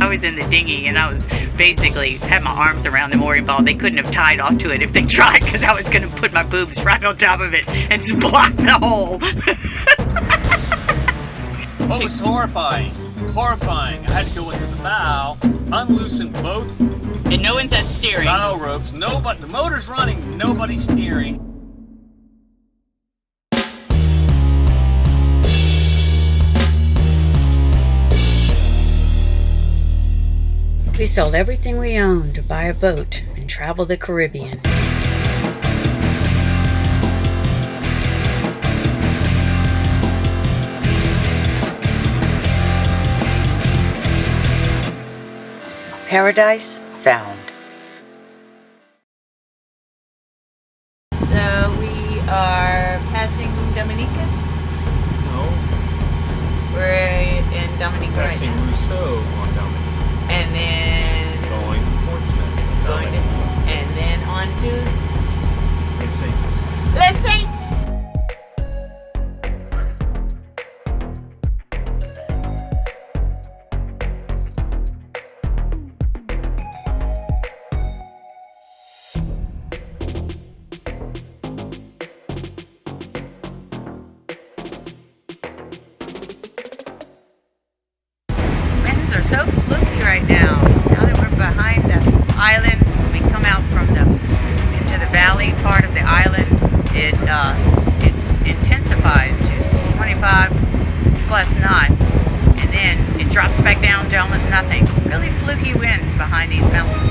I was in the dinghy and I was basically had my arms around the mooring ball. They couldn't have tied off to it if they tried because I was going to put my boobs right on top of it and block the hole. What was horrifying? Horrifying. I had to go into the bow, unloosen both. And no one's at steering. Bow ropes. Nobody. The motor's running. Nobody's steering. We sold everything we owned to buy a boat and travel the Caribbean. Paradise found. So we are passing Dominica? No. We're in Dominica right Passing now. Rousseau on Dominica. And then Going to Portsmouth. and then on to Les Saints. Les Saints. Winds are so fluky right now. Now that we're behind the island, we come out from into the valley part of the island. It intensifies to 25 plus knots, and then it drops back down to almost nothing. Really fluky winds behind these mountains.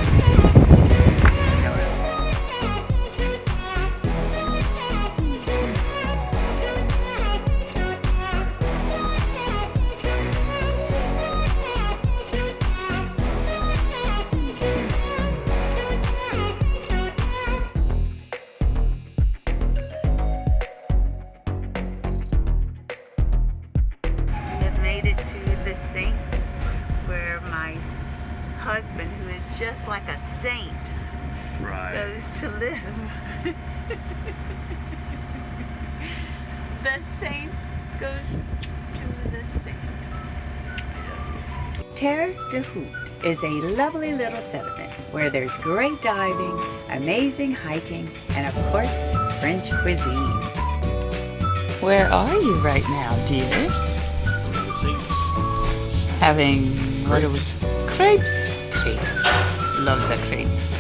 Made it to the Saints, where my husband, who is just like a saint, goes to live. The Saints goes to the Saint. Terre de Haute is a lovely little settlement where there's great diving, amazing hiking, and of course, French cuisine. Where are you right now, dear? Having, what are we? Crepes? Crepes. Love the crepes.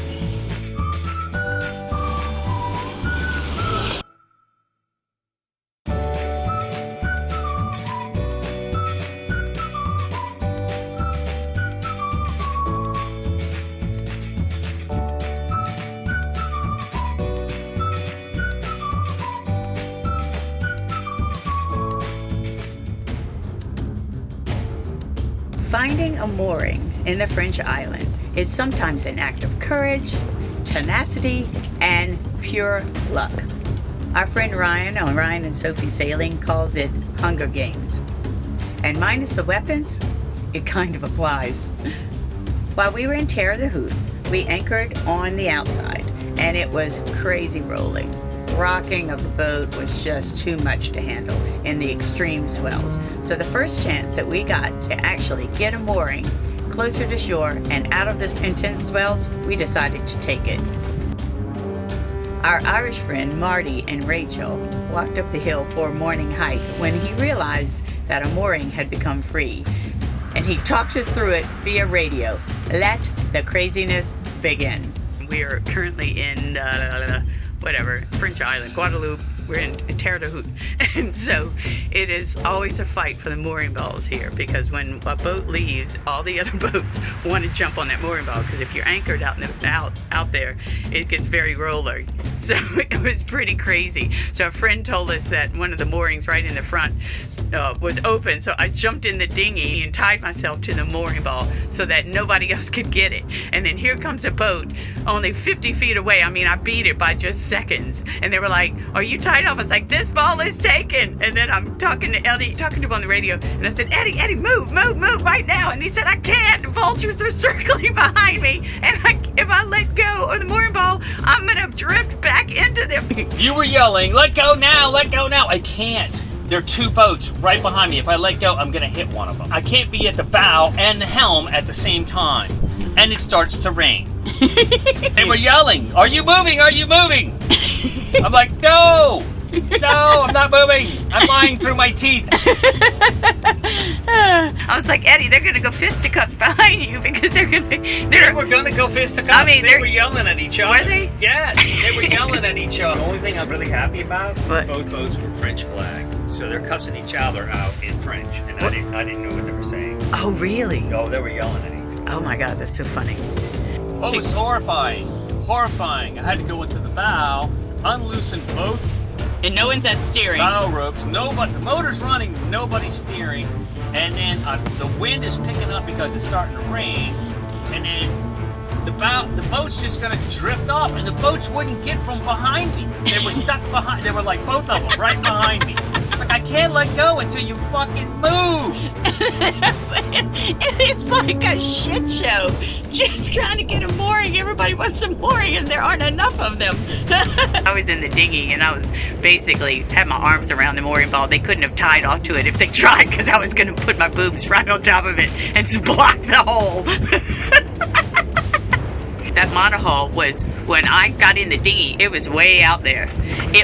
Finding a mooring in the French islands is sometimes an act of courage, tenacity, and pure luck. Our friend Ryan on Ryan and Sophie Sailing calls it Hunger Games. And minus the weapons, it kind of applies. While we were in Terre de Haute, we anchored on the outside, and it was crazy rolling. Rocking of the boat was just too much to handle in the extreme swells. So the first chance that we got to actually get a mooring closer to shore and out of this intense swells, we decided to take it. Our Irish friend Marty and Rachel walked up the hill for a morning hike when he realized that a mooring had become free. And he talked us through it via radio. Let the craziness begin. We are currently in French island, Guadeloupe. We're in Terre de Haute. And so it is always a fight for the mooring balls here, because when a boat leaves, all the other boats want to jump on that mooring ball, because if you're anchored out there, it gets very roller. So it was pretty crazy. So a friend told us that one of the moorings right in the front was open, so I jumped in the dinghy and tied myself to the mooring ball so that nobody else could get it. And then here comes a boat only 50 feet away. I mean, I beat it by just seconds. And they were like, "Are you tied off?" I was like, "This ball is taken." And then I'm talking to Eddie, talking to him on the radio, and I said, Eddie, move right now." And he said, "I can't. The vultures are circling behind me, and if I let go of the mooring ball, I'm gonna drift back into them." You were yelling, "Let go now, let go now." I can't. There are two boats right behind me. If I let go, I'm gonna hit one of them. I can't be at the bow and the helm at the same time. And it starts to rain. They were yelling, "Are you moving? Are you moving?" I'm like, no, I'm not moving. I'm lying through my teeth. I was like, Eddie, they're gonna go fisticuffs behind you because They were gonna go fisticuffs. I mean, they were yelling at each other. Were they? Yes, they were yelling at each other. The only thing I'm really happy about, What? both boats were French flag. So they're cussing each other out in French. And I didn't know what they were saying. Oh, really? Oh, they were yelling at each other. Oh my God, that's so funny. Oh, it was horrifying. Horrifying. I had to go into the bow, unloosen both And no one's at steering. bow ropes. Nobody, the motor's running, nobody's steering. And then the wind is picking up because it's starting to rain. And then the boat's just gonna drift off, and the boats wouldn't get from behind me. They were stuck behind. They were like both of them right behind me. Like, I can't let go until you fucking move. It's like a shit show. Just trying to get a mooring. Everybody wants a mooring, and there aren't enough of them. I was in the dinghy, and I was basically had my arms around the mooring ball. They couldn't have tied off to it if they tried, because I was going to put my boobs right on top of it and block the hole. That monohull was, when I got in the dinghy, it was way out there.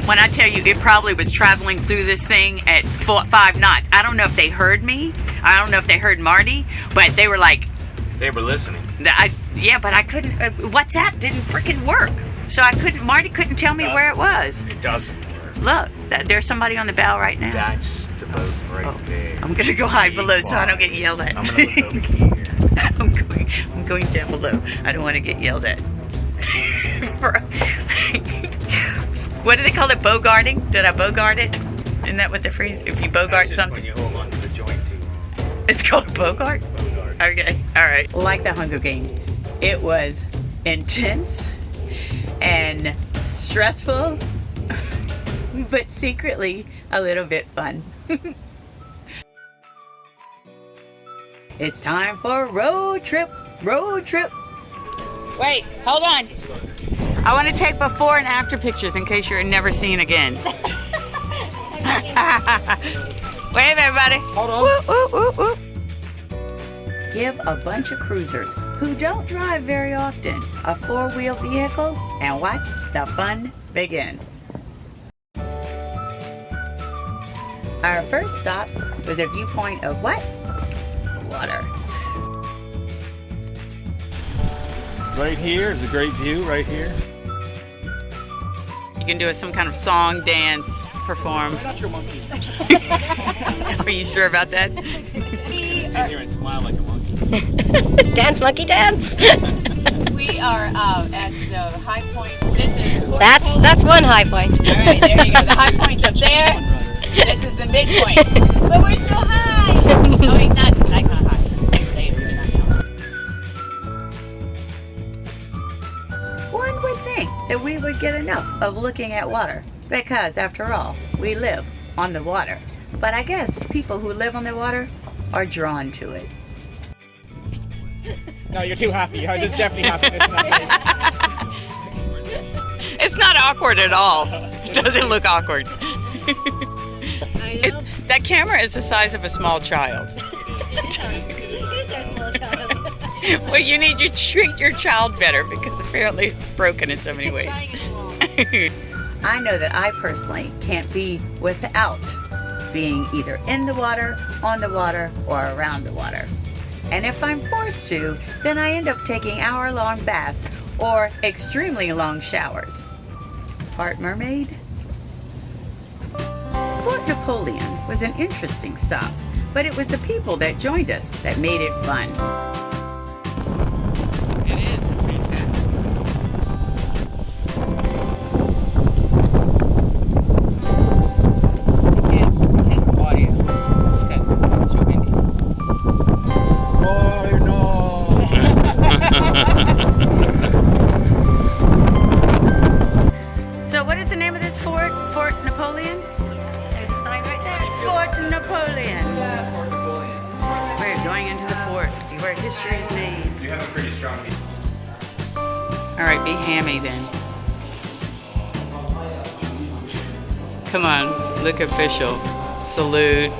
When I tell you, it probably was traveling through this thing at 5 knots. I don't know if they heard me. I don't know if they heard Marty, but they were like... They were listening. Yeah, but I couldn't... WhatsApp didn't freaking work. So Marty couldn't tell me where it was. It doesn't work. Look, there's somebody on the bow right now. That's the boat right there. I'm going to go hide below so I don't get yelled at. I'm going to look over here. I'm going down below. I don't want to get yelled at. What do they call it? Bogarting? Did I bogart it? Isn't that what the phrase? If you bogart something? When you hold on to the joint too. It's called a bogart? Bogart. Okay, alright. Like the Hunger Games, it was intense and stressful, but secretly a little bit fun. It's time for road trip. Wait, hold on. I want to take before and after pictures in case you're never seen again. Wave, everybody. Hold on. Woo, woo, woo, woo. Give a bunch of cruisers who don't drive very often a four-wheel vehicle and watch the fun begin. Our first stop was a viewpoint of what? Water. Right here is a great view, right here. You can do some kind of song, dance, perform. Why not your monkeys? Are you sure about that? Sit here and smile like a monkey. Dance, monkey, dance. We are at the high point. This is That's one high point. all right. There you go. The high point's up there. This is the midpoint. But we're still high. No, wait, not high. Stay here, not now. One would think that we would get enough of looking at water because, after all, we live on the water. But I guess people who live on the water are drawn to it. No, you're too happy. This definitely happened. It's not awkward at all. It doesn't look awkward. I know. That camera is the size of a small child. Well, you need to treat your child better because apparently it's broken in so many ways. I know that I personally can't be without being either in the water, on the water, or around the water. And if I'm forced to, then I end up taking hour-long baths or extremely long showers. Part mermaid? Fort Napoleon was an interesting stop, but it was the people that joined us that made it fun. It is. It's fantastic. Can't audio. That's too windy. Oh no! So what is the name of this fort? Fort Napoleon? There's a sign right there. Fort Napoleon. Yeah, Fort Napoleon. We're going into the fort where history is made. You have a pretty strong view. All right, be hammy then. Come on, look official. Salute.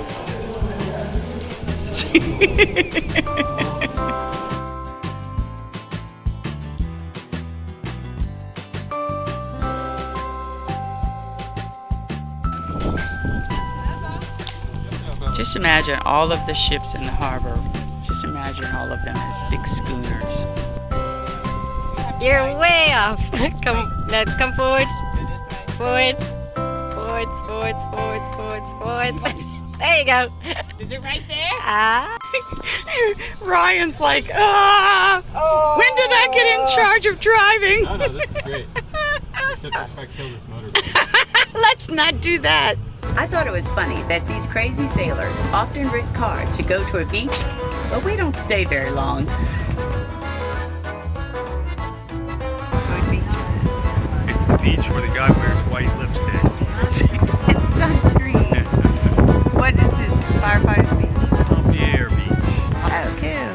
Just imagine all of the ships in the harbor. Just imagine all of them as big schooners. You're way off. Let's come forwards. Forwards. Forwards, forwards, forwards, forwards, forwards. There you go. Is it right there? Ah. Ryan's like, when did I get in charge of driving? Oh no, this is great. Except if I kill this motorbike. Let's not do that. I thought it was funny that these crazy sailors often rent cars to go to a beach, but we don't stay very long. It's the beach where the guy wears white lipstick. It's sunscreen. What is this? Firefighter's Beach? Pompier Beach. Oh, cool.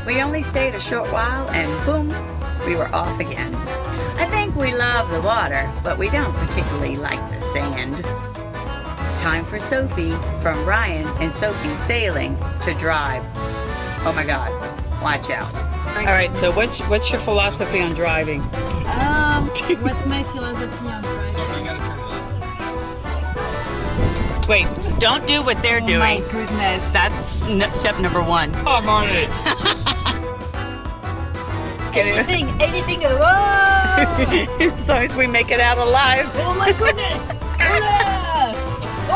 We only stayed a short while and boom, we were off again. I think we love the water, but we don't particularly like the sand. Time for Sophie from Ryan and Sophie Sailing to drive. Oh my God, watch out. All right, so what's your philosophy on driving? What's my philosophy on driving? Sophie, you gotta turn it on. Wait, don't do what they're Oh doing. my goodness. That's step number one. Oh, Marty! Anything, whoa! As long as we make it out alive. Oh my goodness!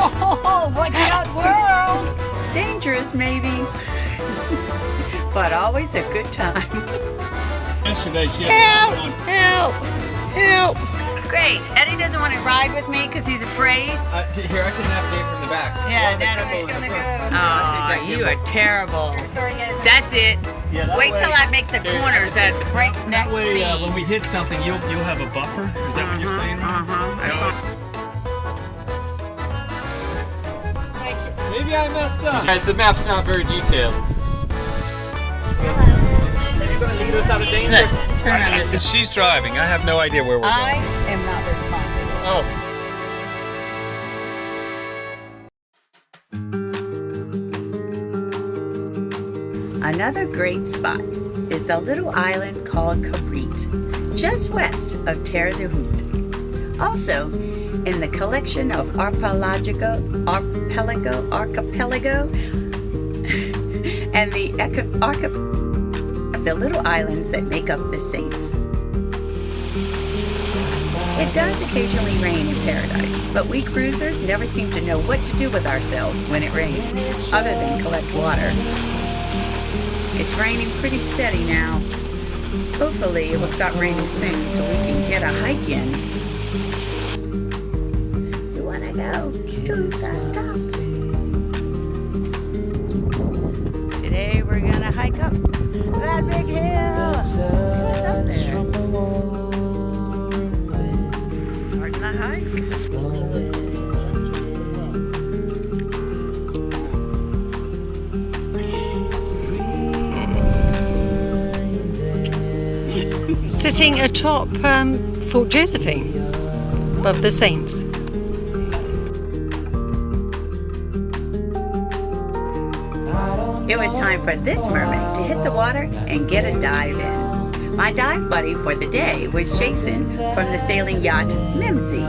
Oh, what out world! Dangerous maybe, but always a good time. Yesterday she Help! had Help! Help! Great, Eddie doesn't want to ride with me because he's afraid. Here, I can navigate from the back. Yeah, Well, the that'll gimbal be is gonna approach. go. Oh, you are terrible. Sorry guys. That's it. Yeah, that Wait way- till I make the Here, corners at breakneck That way, speed. when we hit something, you'll have a buffer. Is that what you're saying? Maybe I messed up. Guys, the map's not very detailed. Are you going to lead us out of danger? Look, turn around this. She's driving. I have no idea where we're I going. am not responsible. Oh. Another great spot is the little island called Cabrit, just west of Terre de Haute. Also, in the collection of archipelago, and the little islands that make up the Saints. It does occasionally rain in paradise, but we cruisers never seem to know what to do with ourselves when it rains, other than collect water. It's raining pretty steady now. Hopefully it will stop raining soon so we can get a hike in. We want to go to the top. Today we're going to hike up that big hill. See what's up there. Starting the hike. Sitting atop Fort Josephine, above the Saints. It was time for this mermaid to hit the water and get a dive in. My dive buddy for the day was Jason from the sailing yacht Mimsy.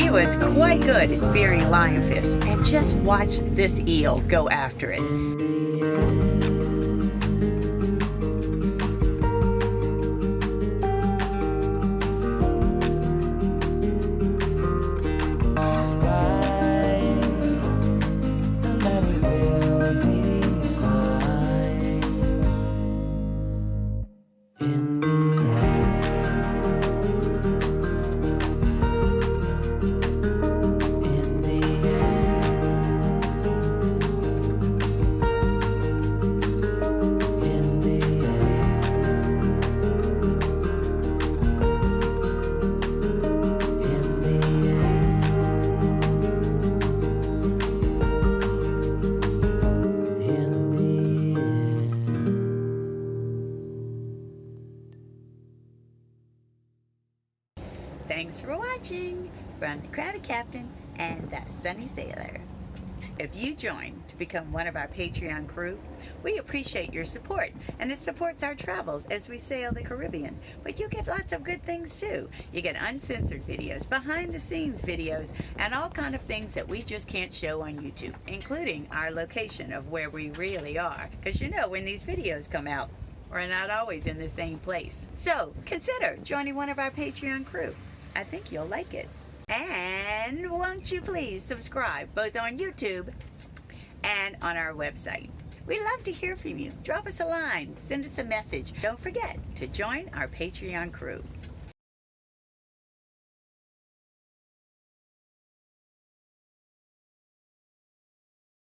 He was quite good at spearing lionfish, and just watch this eel go after it. Thanks for watching from the Crowded Captain and the Sunny Sailor. If you join to become one of our Patreon crew, we appreciate your support, and it supports our travels as we sail the Caribbean. But you get lots of good things too. You get uncensored videos, behind the scenes videos, and all kind of things that we just can't show on YouTube, including our location of where we really are. Because you know, when these videos come out, we're not always in the same place. So consider joining one of our Patreon crew. I think you'll like it. And won't you please subscribe both on YouTube and on our website. We'd love to hear from you. Drop us a line, send us a message. Don't forget to join our Patreon crew.